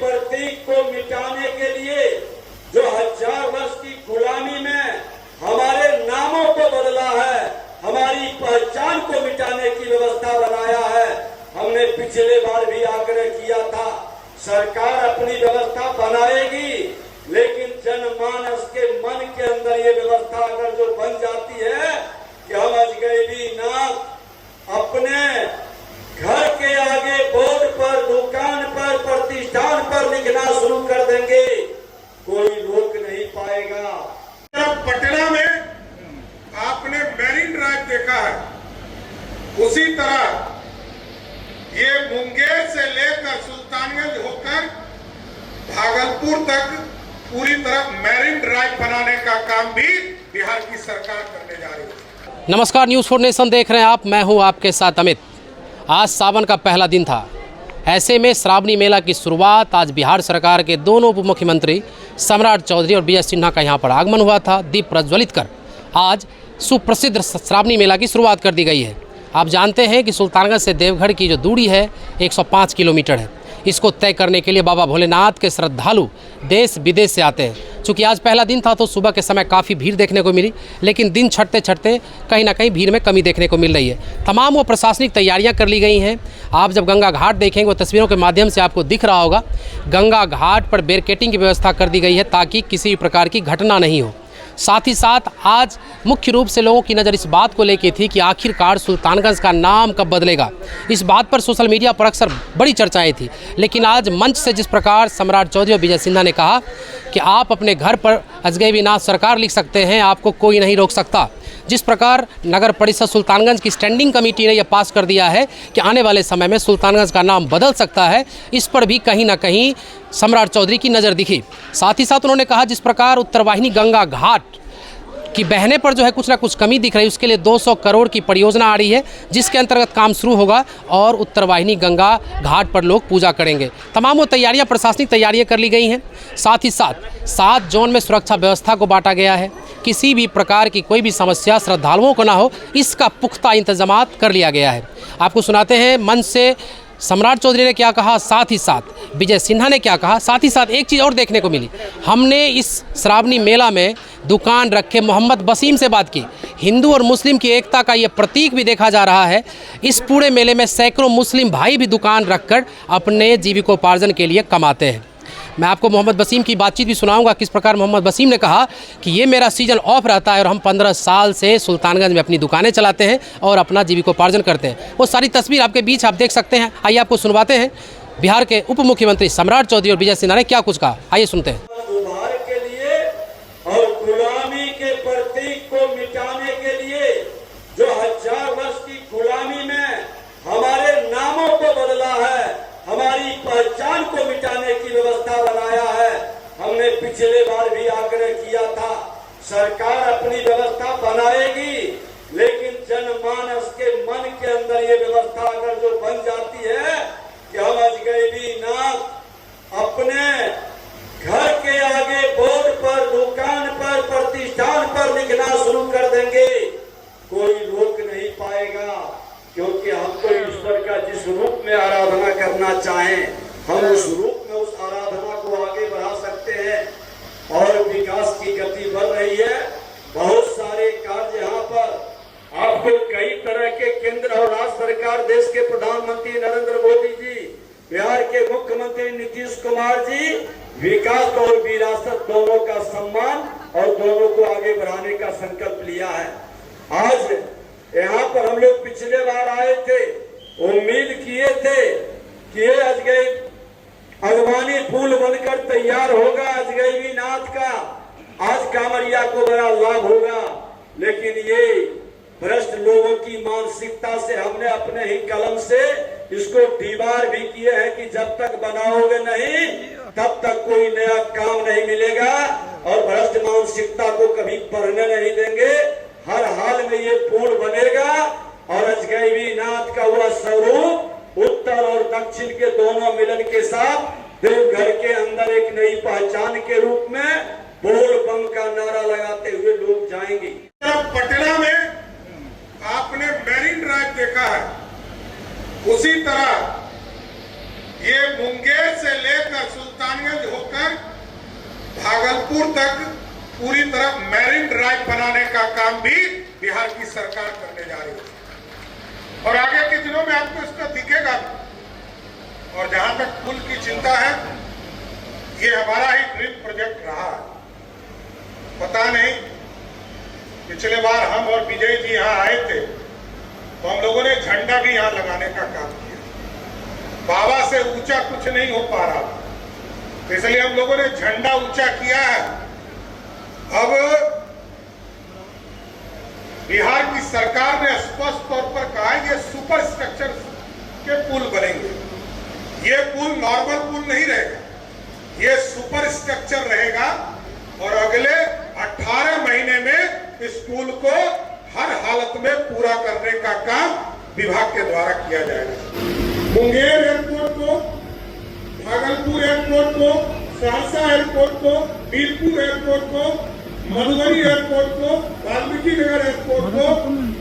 प्रतीक को मिटाने के लिए जो 1000 वर्ष की गुलामी में हमारे नामों को बदला है, हमारी पहचान को मिटाने की व्यवस्था बनाया है। हमने पिछले बार भी आग्रह किया था, सरकार अपनी व्यवस्था बनाएगी, लेकिन जनमानस के मन के अंदर ये व्यवस्था अगर जो बन जाती है कि हम अजगैबीनाथ अपने घर के आगे बोर्ड पर, दुकान पर, प्रतिष्ठान पर लिखना शुरू कर देंगे, कोई रोक नहीं पाएगा। पटना में आपने मैरीन ड्राइव देखा है, उसी तरह ये मुंगेर से लेकर सुल्तानगंज होकर भागलपुर तक पूरी तरह मैरीन ड्राइव बनाने का काम भी बिहार की सरकार करने जा रही है। नमस्कार, न्यूज़ 4 नेशन देख रहे हैं आप। मैं हूं आपके साथ अमित। आज सावन का पहला दिन था। ऐसे में श्रावणी मेला की शुरुआत आज बिहार सरकार के दोनों उप मुख्यमंत्री सम्राट चौधरी और विजय सिन्हा का यहां पर आगमन हुआ था। दीप प्रज्वलित कर आज सुप्रसिद्ध श्रावणी मेला की शुरुआत कर दी गई है। आप जानते हैं कि सुल्तानगंज से देवघर की जो दूरी है 105 किलोमीटर है। इसको तय करने के लिए बाबा भोलेनाथ के श्रद्धालु देश विदेश से आते हैं। चूँकि आज पहला दिन था तो सुबह के समय काफ़ी भीड़ देखने को मिली, लेकिन दिन छटते छटते कहीं ना कहीं भीड़ में कमी देखने को मिल रही है। तमाम वो प्रशासनिक तैयारियां कर ली गई हैं। आप जब गंगा घाट देखेंगे, वो तस्वीरों के माध्यम से आपको दिख रहा होगा, गंगा घाट पर बैरिकेडिंग की व्यवस्था कर दी गई है ताकि किसी भी प्रकार की घटना नहीं हो। साथ ही साथ आज मुख्य रूप से लोगों की नज़र इस बात को लेके थी कि आखिरकार सुल्तानगंज का नाम कब बदलेगा। इस बात पर सोशल मीडिया पर अक्सर बड़ी चर्चाएं थी, लेकिन आज मंच से जिस प्रकार सम्राट चौधरी और विजय सिन्हा ने कहा कि आप अपने घर पर अजगैबीनाथ सरकार लिख सकते हैं, आपको कोई नहीं रोक सकता। जिस प्रकार नगर परिषद सुल्तानगंज की स्टैंडिंग कमेटी ने यह पास कर दिया है कि आने वाले समय में सुल्तानगंज का नाम बदल सकता है, इस पर भी कहीं ना कहीं सम्राट चौधरी की नज़र दिखी। साथ ही साथ उन्होंने कहा जिस प्रकार उत्तरवाहिनी गंगा घाट की बहने पर जो है कुछ ना कुछ कमी दिख रही है, उसके लिए 200 करोड़ की परियोजना आ रही है, जिसके अंतर्गत काम शुरू होगा और उत्तरवाहिनी गंगा घाट पर लोग पूजा करेंगे। तमाम वो तैयारियां, प्रशासनिक तैयारियां कर ली गई हैं। साथ ही साथ 7 जोन में सुरक्षा व्यवस्था को बांटा गया है। किसी भी प्रकार की कोई भी समस्या श्रद्धालुओं को ना हो, इसका पुख्ता इंतजाम कर लिया गया है। आपको सुनाते हैं मंच से सम्राट चौधरी ने क्या कहा, साथ ही साथ विजय सिन्हा ने क्या कहा। साथ ही साथ एक चीज़ और देखने को मिली, हमने इस श्रावणी मेला में दुकान रखे मोहम्मद वसीम से बात की। हिंदू और मुस्लिम की एकता का ये प्रतीक भी देखा जा रहा है। इस पूरे मेले में सैकड़ों मुस्लिम भाई भी दुकान रखकर अपने जीविकोपार्जन के लिए कमाते हैं। मैं आपको मोहम्मद वसीम की बातचीत भी सुनाऊंगा, किस प्रकार मोहम्मद वसीम ने कहा कि ये मेरा सीजन ऑफ रहता है और हम 15 साल से सुल्तानगंज में अपनी दुकानें चलाते हैं और अपना जीविकोपार्जन करते हैं। वो सारी तस्वीर आपके बीच आप देख सकते हैं। आइए आपको सुनवाते हैं बिहार के उप मुख्यमंत्री सम्राट चौधरी और विजय सिन्हा ने क्या कुछ कहा। आइए सुनते हैं। उभार के लिए और गुलामी के प्रतीक को मिटाने के लिए जो 1000 वर्ष की गुलामी में हमारे नामों को बदला है, हमारी पहचान को मिटाने की व्यवस्था बनाया है। हमने पिछले बार भी आग्रह किया था, सरकार अपनी व्यवस्था बनाएगी, लेकिन जनमानस के मन के अंदर ये व्यवस्था अगर जो बन जाती है कि हम अजगैबीनाथ अपने घर के आगे बोर्ड पर, दुकान पर, प्रतिष्ठान पर लिखना शुरू कर देंगे, कोई रोक नहीं पाएगा। क्योंकि हम तो ईश्वर का जिस रूप में आराधना करना चाहें, हम उस रूप में उस आराधना को आगे बढ़ा सकते हैं। और विकास की गति बढ़ रही है। बहुत सारे कार्य यहाँ पर आपको कई तरह के केंद्र और राज्य सरकार, देश के प्रधानमंत्री नरेंद्र मोदी जी, बिहार के मुख्यमंत्री नीतीश कुमार जी, विकास और विरासत दोनों का सम्मान और दोनों को आगे बढ़ाने का संकल्प लिया है। आज यहाँ पर हम लोग पिछले बार आए थे, उम्मीद किए थे कि ये अगवानी पुल बनकर तैयार होगा अजगैबीनाथ का, आज कांवरिया को बड़ा लाभ होगा। लेकिन ये भ्रष्ट लोगों की मानसिकता से हमने अपने ही कलम से इसको दीवार भी किए हैं कि जब तक बनाओगे नहीं तब तक कोई नया काम नहीं मिलेगा, और भ्रष्ट मानसिकता को कभी बढ़ने नहीं देंगे। हर हाल में ये पुल बनेगा और अजगैबीनाथ का वह स्वरूप उत्तर और दक्षिण के दोनों मिलन के साथ देवघर के अंदर एक नई पहचान के रूप में बोल बम का नारा लगाते हुए लोग जाएंगे। पटना में आपने मैरीन ड्राइव देखा है, उसी तरह ये मुंगेर से लेकर सुल्तानगंज होकर भागलपुर तक पूरी तरह मैरिन ड्राइव बनाने का काम भी बिहार की सरकार करने जा रही है और आगे के दिनों में आपको इसका दिखेगा। और जहां तक पुल की चिंता है, ये हमारा ही ड्रीम प्रोजेक्ट रहा है। पता नहीं पिछले बार हम और विजय जी यहां आए थे तो हम लोगों ने झंडा भी यहां लगाने का काम किया। बाबा से ऊंचा कुछ नहीं हो पा रहा, इसलिए हम लोगों ने झंडा ऊंचा किया है। अब बिहार की सरकार ने स्पष्ट तौर पर कहा है ये सुपर स्ट्रक्चर के पुल बनेंगे। ये पुल नॉर्मल पुल नहीं रहेगा, ये सुपर स्ट्रक्चर रहेगा और अगले 18 महीने में इस पुल को हर हालत में पूरा करने का काम विभाग के द्वारा किया जाएगा। मुंगेर एयरपोर्ट को, भागलपुर एयरपोर्ट को, सहरसा एयरपोर्ट को, बीरपुर एयरपोर्ट को, मधुबनी एयरपोर्ट को, वाल्मीकि नगर एयरपोर्ट को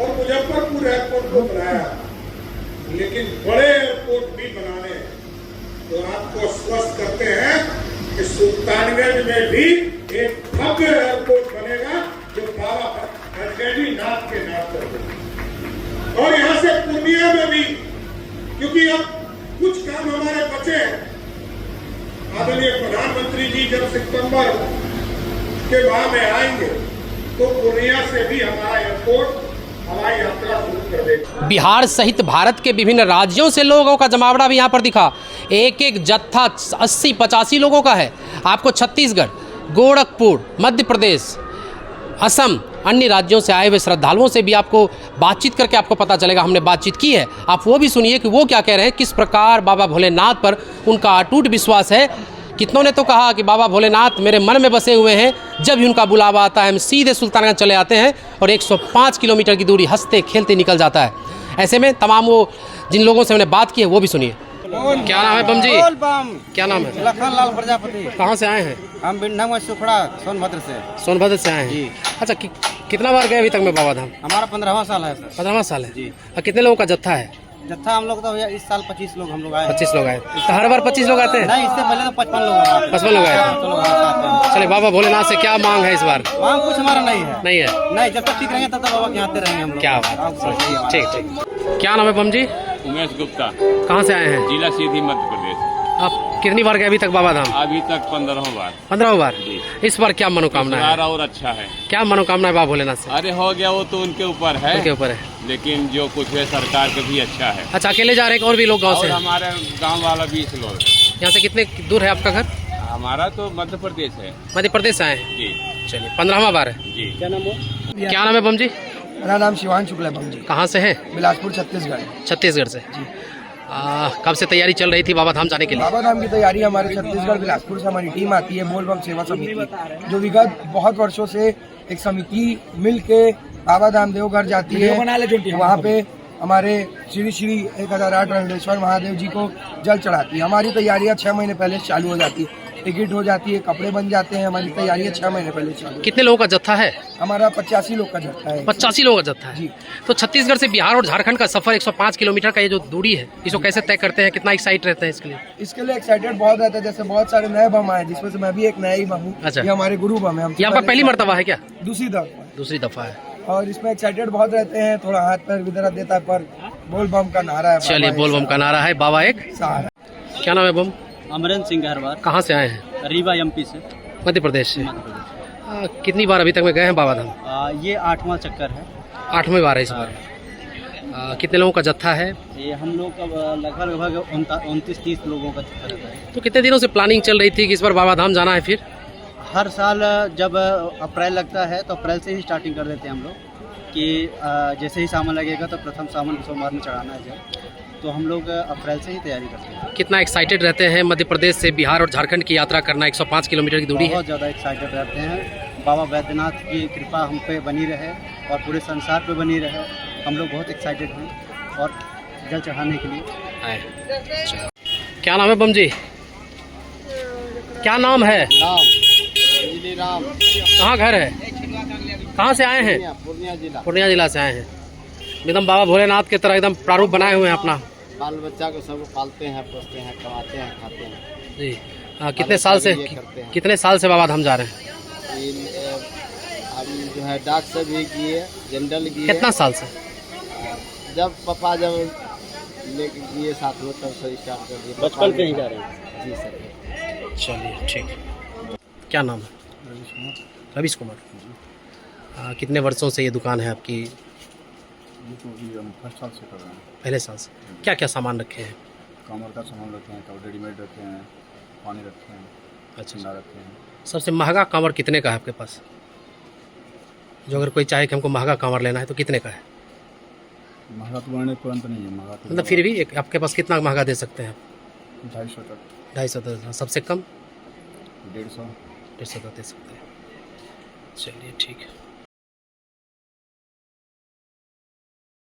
और मुजफ्फरपुर एयरपोर्ट को बनाया, लेकिन बड़े एयरपोर्ट भी बनाने हैं। तो आपको स्वस्थ करते हैं कि सुल्तानगंज में भी एक भव्य एयरपोर्ट बनेगा जो बाबा नाथ के नाम पर। और यहां से पूर्णिया में भी, क्योंकि अब कुछ काम हमारे बचे हैं। आदरणीय प्रधानमंत्री जी जब सितंबर के माह में आएंगे तो पूर्णिया से भी हमारा एयरपोर्ट हवाई यात्रा शुरू कर देगा। बिहार सहित भारत के विभिन्न राज्यों से लोगों का जमावड़ा भी यहाँ पर दिखा। एक एक जत्था 80-85 लोगों का है। आपको छत्तीसगढ़, गोरखपुर, मध्य प्रदेश, असम, अन्य राज्यों से आए हुए श्रद्धालुओं से भी आपको बातचीत करके आपको पता चलेगा। हमने बातचीत की है, आप वो भी सुनिए कि वो क्या कह रहे हैं, किस प्रकार बाबा भोलेनाथ पर उनका अटूट विश्वास है। कितनों ने तो कहा कि बाबा भोलेनाथ मेरे मन में बसे हुए हैं, जब भी उनका बुलावा आता है हम सीधे सुल्तानगंज चले आते हैं और 105 किलोमीटर की दूरी हंसते खेलते निकल जाता है। ऐसे में तमाम वो जिन लोगों से हमने बात की है वो भी सुनिए। क्या नाम है बम जी? क्या नाम है? लखनलाल प्रजापति। कहाँ से आए हैं? हम बिंडा सुखड़ा सोनभद्र से। सोनभद्र से आए हैं जी। अच्छा, कितना बार गए अभी तक में बाबा धाम? हमारा 15वां साल है सर। 15वां साल है जी। और कितने लोगों का जत्था है? जत्था हम लोग तो भैया इस साल 25 लोग हम लोग आए। 25 लोग आए। तो हर बार 25 लोग आते हैं? नहीं, इससे पहले तो 55 लोग आए। 55 लोग आए। चलिए, बाबा भोलेनाथ से क्या मांग है इस बार? मांग कुछ हमारा नहीं है। नहीं है? नहीं, जब तक ठीक रहेंगे तब तक बाबा के आते रहेंगे हम लोग। क्या बात, ठीक ठीक। क्या नाम है बम जी? उमेश गुप्ता। कहाँ से आए हैं? जिला सीधी मध्य प्रदेश। आप कितनी बार गए अभी तक बाबा धाम? अभी तक 15वां बार। 15वां बार? जी। इस बार क्या मनोकामना है? और अच्छा है। क्या मनोकामना है बाबा भोलेनाथ से? अरे हो गया, वो तो उनके ऊपर है। उनके ऊपर है, लेकिन जो कुछ है सरकार के भी अच्छा है। अच्छा, अकेले जा रहे हैं और भी लोग गाँव से? हमारे गाँव वाला 20 लोग। यहाँ से कितने दूर है आपका घर? हमारा तो मध्य प्रदेश है। मध्य प्रदेश से आए हैं जी। चलिए, 15वां बार है जी। क्या नाम है? क्या नाम है बम जी? मेरा नाम शिवान शुक्ला है बम जी। कहाँ से है? बिलासपुर छत्तीसगढ़। छत्तीसगढ़ से। कब से तैयारी चल रही थी बाबा धाम जाने के लिए? बाबा धाम की तैयारी हमारे छत्तीसगढ़ बिलासपुर से हमारी टीम आती है, बोलबम सेवा समिति, जो विगत बहुत वर्षों से एक समिति मिल के बाबा धाम देवघर जाती है। वहाँ पे हमारे श्री श्री 1008 रंगेश्वर महादेव जी को जल चढ़ाती है। हमारी तैयारियाँ 6 महीने पहले चालू हो जाती है, टिकट हो जाती है, कपड़े बन जाते हैं। हमारी तैयारियाँ 6 महीने पहले चालू। कितने लोगों का जत्था है? हमारा 85 लोग का जत्था है। 85 लोगों का जत्था है जी। तो छत्तीसगढ़ से बिहार और झारखंड का सफर 105 किलोमीटर का ये जो दूरी है, इसको कैसे तय करते हैं? कितना एक्साइट रहते हैं इसके लिए? इसके लिए एक्साइटेड बहुत रहता है। जैसे बहुत सारे नए बम आए, जिसमें से मैं भी एक नया ही बम हूँ। अच्छा। ये हमारे गुरु बम है। ये आपका पहली मर्तबा है क्या? दूसरी दफा। दूसरी दफा है। और इसमें एक्साइटेड बहुत रहते हैं। थोड़ा हाथ पैर भी दर्द देता है, पर बोल बम का नारा है। चलिए, बोल बम का नारा है, बाबा एक सहारा। क्या नाम है बम? अमरेंद्र सिंह गहरवार। कहाँ से आए हैं? रीवा एमपी से। मध्य प्रदेश से। कितनी बार अभी तक में गए हैं बाबा धाम? ये 8वां चक्कर है। 8वां बार है इस बार। कितने लोगों का जत्था है? ये हम लोग का लगभग 29-30 लोगों का चक्कर रहता है। तो कितने दिनों से प्लानिंग चल रही थी कि इस बार बाबा धाम जाना है? फिर हर साल जब अप्रैल लगता है तो अप्रैल से ही स्टार्टिंग कर देते हैं हम लोग कि जैसे ही सामान लगेगा तो प्रथम सामान सोमवार में चढ़ाना है जब, तो हम लोग अप्रैल से ही तैयारी करते हैं। कितना एक्साइटेड रहते हैं मध्य प्रदेश से बिहार और झारखंड की यात्रा करना? 105 किलोमीटर की दूरी है। बहुत ज़्यादा एक्साइटेड रहते हैं। बाबा बैद्यनाथ की कृपा हम पे बनी रहे और पूरे संसार पे बनी रहे। हम लोग बहुत एक्साइटेड हैं और जल चढ़ाने के लिए। क्या नाम है बम जी? क्या नाम है? राम। कहाँ घर है? कहाँ से आए हैं? पूर्णिया जिला। पूर्णिया जिला से आए हैं। एकदम बाबा भोलेनाथ के तरह एकदम प्रारूप बनाए हुए हैं अपना। बाल बच्चा को सब पालते हैं, पोसते हैं, कमाते हैं, खाते हैं। जी कितने साल से ये करते हैं। कितने साल से बाबा धाम जा रहे हैं? हम जो है डाक से भी किए, जनरल किए। कितना साल से? जब पापा जब लेके गए साथ में तब से स्टार्ट कर दिए। बचपन से ही जा रहे हैं। जी सर। चलिए ठीक। क्या नाम है? रवीश कुमार। कितने वर्षों से ये दुकान है आपकी? ये तो अभी हम फर्स्ट साल से कर रहे हैं। पहले साल से। क्या क्या सामान रखे हैं? कमर का सामान रखे हैं, तो रेडीमेड रखे हैं, पानी रखे हैं, अच्छा। ठंडा रखे हैं। सबसे महंगा कांवर कितने का है आपके पास? जो अगर कोई चाहे कि हमको महंगा कांवर लेना है तो कितने का है? महंगा तो बढ़ने तुरंत नहीं है, महंगा तो मतलब फिर भी एक आपके पास कितना महंगा दे सकते हैं? 250 तक, 250 तक। सबसे कम 150। 150 तक दे सकते हैं। चलिए ठीक है।